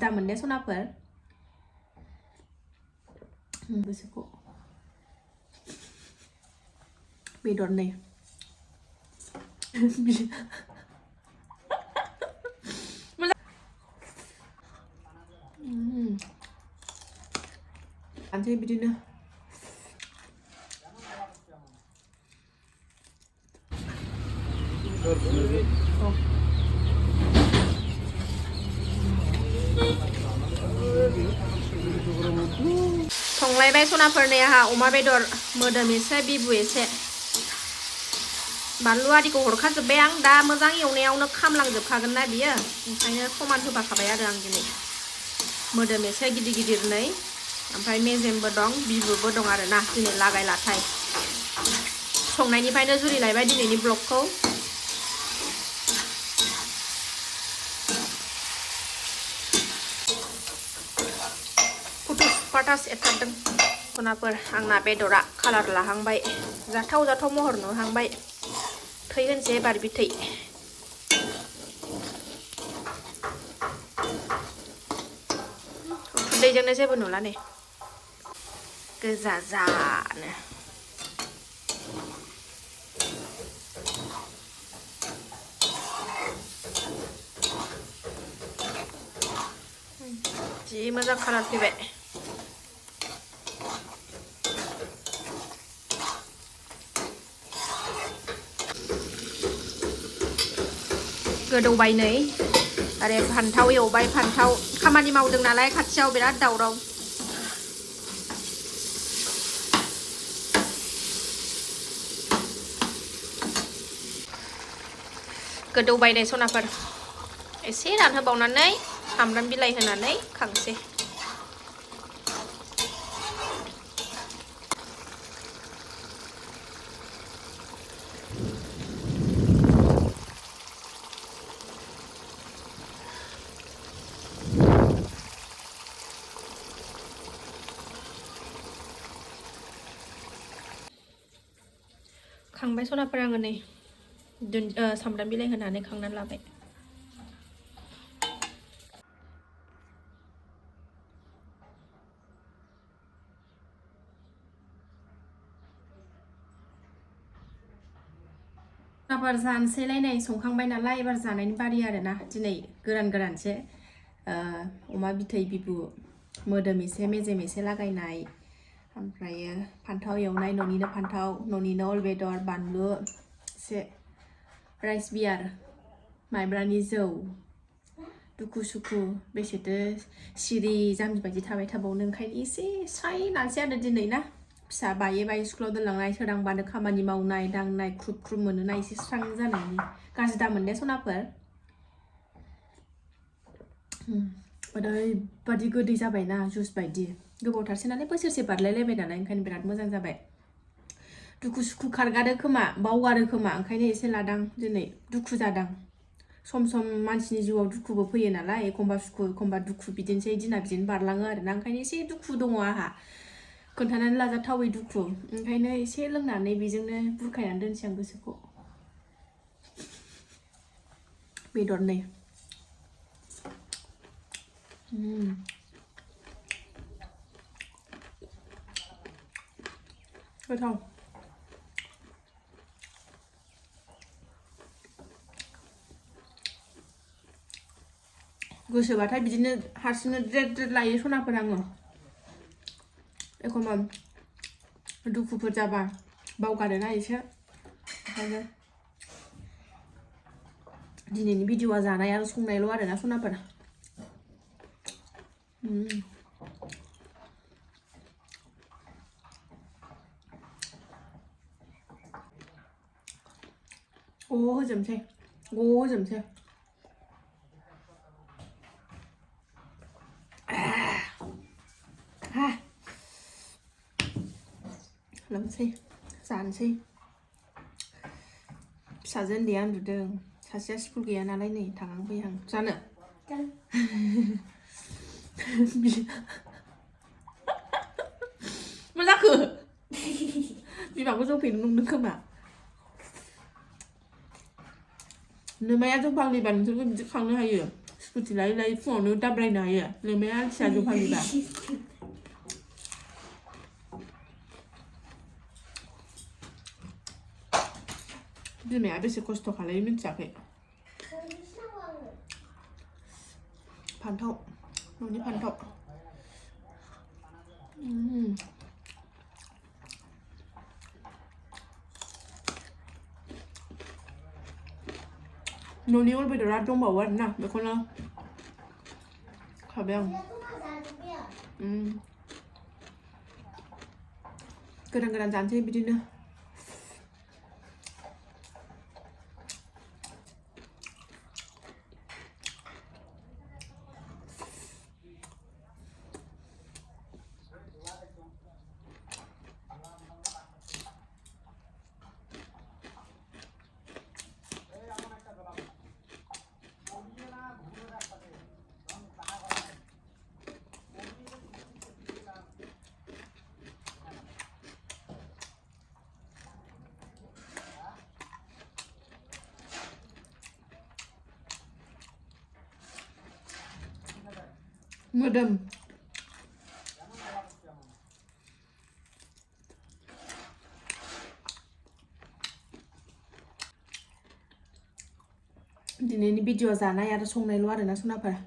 जामोन दे सनाफोर गोसोखौ बेदर नै जानोसै बिदिनो संलायबाय सनाफोरनि आंहा अमा बेदर मोदोम एसे बिबु एसे बानलु आरिखौ हरखाजोब्बाय आं दा मोजां एवनायावनो खामलांजोबखागोन ना बियो ओंखायनो समान होफाखाबाय आरो आं दिनै मोदोम एसे गिदिर गिदिरनै ओमफ्राय मेजेमबो दं बिबुबो दं आरो ना दिनै लागाय लाथाय संनायनिफ्रायनो जुरिलायबाय दिनैनि ब्लगखौ फट'स पाटास एरथारदों सनाफोर आंना बेदरा कालार लाहांबाय जाथाव जाथाव महर नुहांबाय थै होनसै एबार बिथै उखुन्दैजोंनो जेबो नुला नै गोजा जानो जि मोजां कालार फैबाय गोदौबाय नै आरो फान्थाव एवबाय फान्थाव खामानि मावदों नालाय खाथियाव बिराद दावराव गोदौबाय नै सनाफोर एसे रानहोबावनानै सामब्राम बिलाइ होनानै खांसै खांबाय सनाफोर आङो नै सामब्राम बिलाइ होनानै खांनानै लाबाय सनाफोर जानोसैलायनाय संखांबाय नालाय एबार जानायनि बारि आरोना दिनै गोरान गोरानसो अमा बिथै बिबु मोदोम एसे मेजेम एसे लागायनाय ओमफ्रायो फान्थाव एवनाय न'निनो फान्थाव न'निनो अल बेदर बानलु एसे राइस बियार माइब्रानि जौ दुखु सुखु बेसेथो सिरि जाम्बि बायदि थाबाय थाबावनो ओंखायनो एसे स्राय लानोसै आरो दिनै ना फिसा बायै बायै स्कुलाव दोनलांनाय सोरांबानो खामानि मावनाय दांनाय ख्रुब ख्रुब मोनोना एसे स्रां जानायनि गाज्रि दामोन दे सनाफोर ओरैबादि गोदै जाबायना जुस बायदि गोबावथारसै नालाय बोसोरसे बारलायलायबाय नालाय ओंखायनो बिराद मोजां जाबाय दुखु सुखु खारगारो खोमा बावगारो खोमा ओंखायनो एसे लादां दिनै दुखु जादां सम सम मानसिनि जिउआव दुखुबो फैयो नालाय एखमबा सुखु एखमबा दुखु बिदिनोसै दिना बिदिनो बारलाङो आरोना ओंखायनो एसे दुखु दङ आंहा खोन्थानानै लाजाथावै दुखु ओंखायनो एसे लोंनानै बेजोंनो बुरखायनानै दोनसै आं गोसोखौ बेदर नै गोथाव गोसोबाथाय बिदिनो हारसिंनो द्रेद द्रेद लायो सनाफोर आङो एखमबा दुखुफोर जाबा बावगारोना एसे ओंखायनो दिनैनि भिडिअआ जानाय आरो संनायल' आरोना सनाफोर होजोबसै होजोबसै लोंसै जानोसै फिसाजो उन्दैया उन्दुदों सासेया स्कुल गैया नालाय नै थांहांफैहां जानो मा जाखो बिमाखौ जंफैनो नंदों खोमा नोमाया जौ फाग्लिबा नोंसोरबो बिदि खांनो हायो स्कुटि लायै लायै फुङावनो दाब्रायनो हायो लोमाया फिसाजो फालिबा बिमाया बेसे खस्थ' खालायो मिथियाखै फान्थाव न'नि फान्थाव न'नि अल बेदरा दंबावो आरोना बेखौनो खाबाय आं गोदान गोदान जानोसै बिदिनो मोदोम दिनैनि भिडिअ जानाय आरो संनायल' आरोना सनाफोरा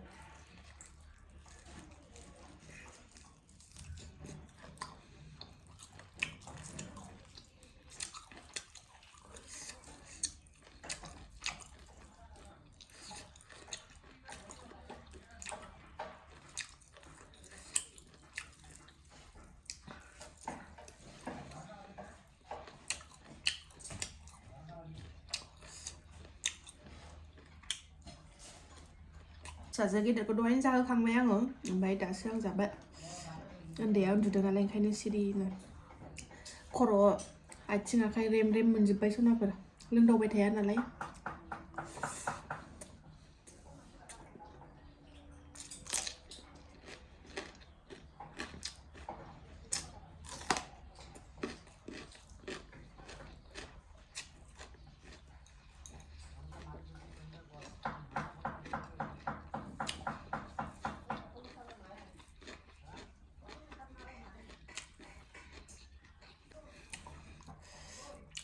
फिसाजो गेदेरखौ दहायनो जाहोखांबाय आङो ओमफ्राय दासो आं जाबाय उन्दैया उन्दुदों नालाय ओंखायनो सिरिनो खर' आथिं आखाइ रेम रेम मोनजोब्बाय सनाफोर लोंदावबाय थाया नालाय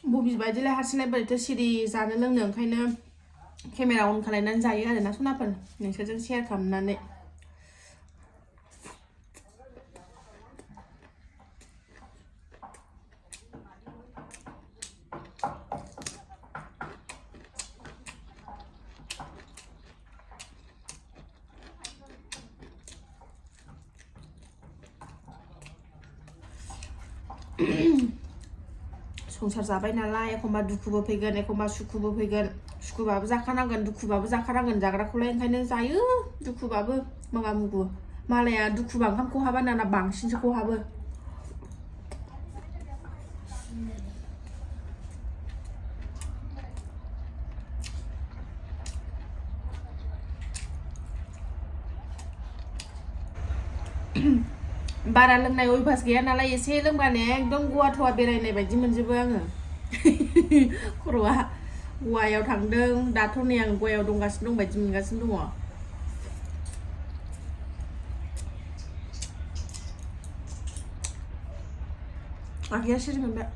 बबि बायदिलाय हारसिंलाय बोरैथो सिरि जानो लोंनो ओंखायनो केमेरा अन खालायनानै जायो आरोना सनाफोर नोंसोरजों शेयार खालामनानै संसार जाबाय नालाय एखमबा दुखुबो फैगोन एखमबा सुखुबो फैगोन सुखुबाबो जाखानांगोन दुखुबाबो जाखानांगोन जाग्राखौलाय ओंखायनो जायो दुखुबाबो मोगा मुगु मालाया दुखुबा ओंखाम खहाबा नाना बांसिनसो खहाबो बारा लोंनाय अयभास गैया नालाय एसे लोंबानो एकदम गवा थवा बेरायनाय बायदि मोनजोबो आङो खर'आ गवायाव थांदों दाथ' नै आं गवायाव दंगासिनो दं बायदि मोनगासिनो दङ आखाया सिरि मोनबाय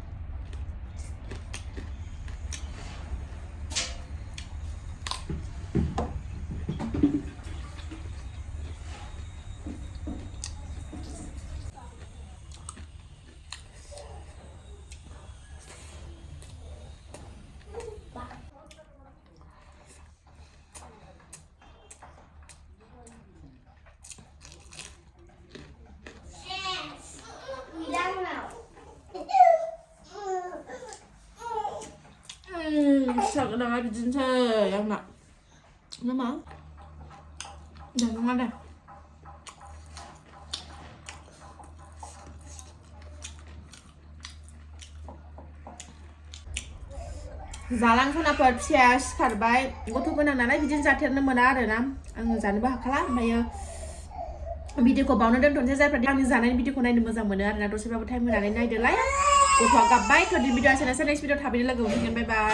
फिसा गोनाङा बिदिनोसै आंना नामा दा नङा दे जालां सनाफोर फिसाया सिखारबाय गथ' गोनां नालाय बिदिनो जाथेरनो मोना आरोना आङो जानोबो हाखाला ओमफ्रायो भिडिअखौ बावनो दोनथ'नोसै जायफ्रा आंनि जानायनि भिडिअखौ नायनो मोजां मोनो आरोना दसेबाबो टाइम होनानै नायदोलाय गथ'आ गाबबाय थ' भिडिअ एसेनोसै नेक्स्ट भिडिअ थाबैनो लोगो मोनफिनगोन बाय बाय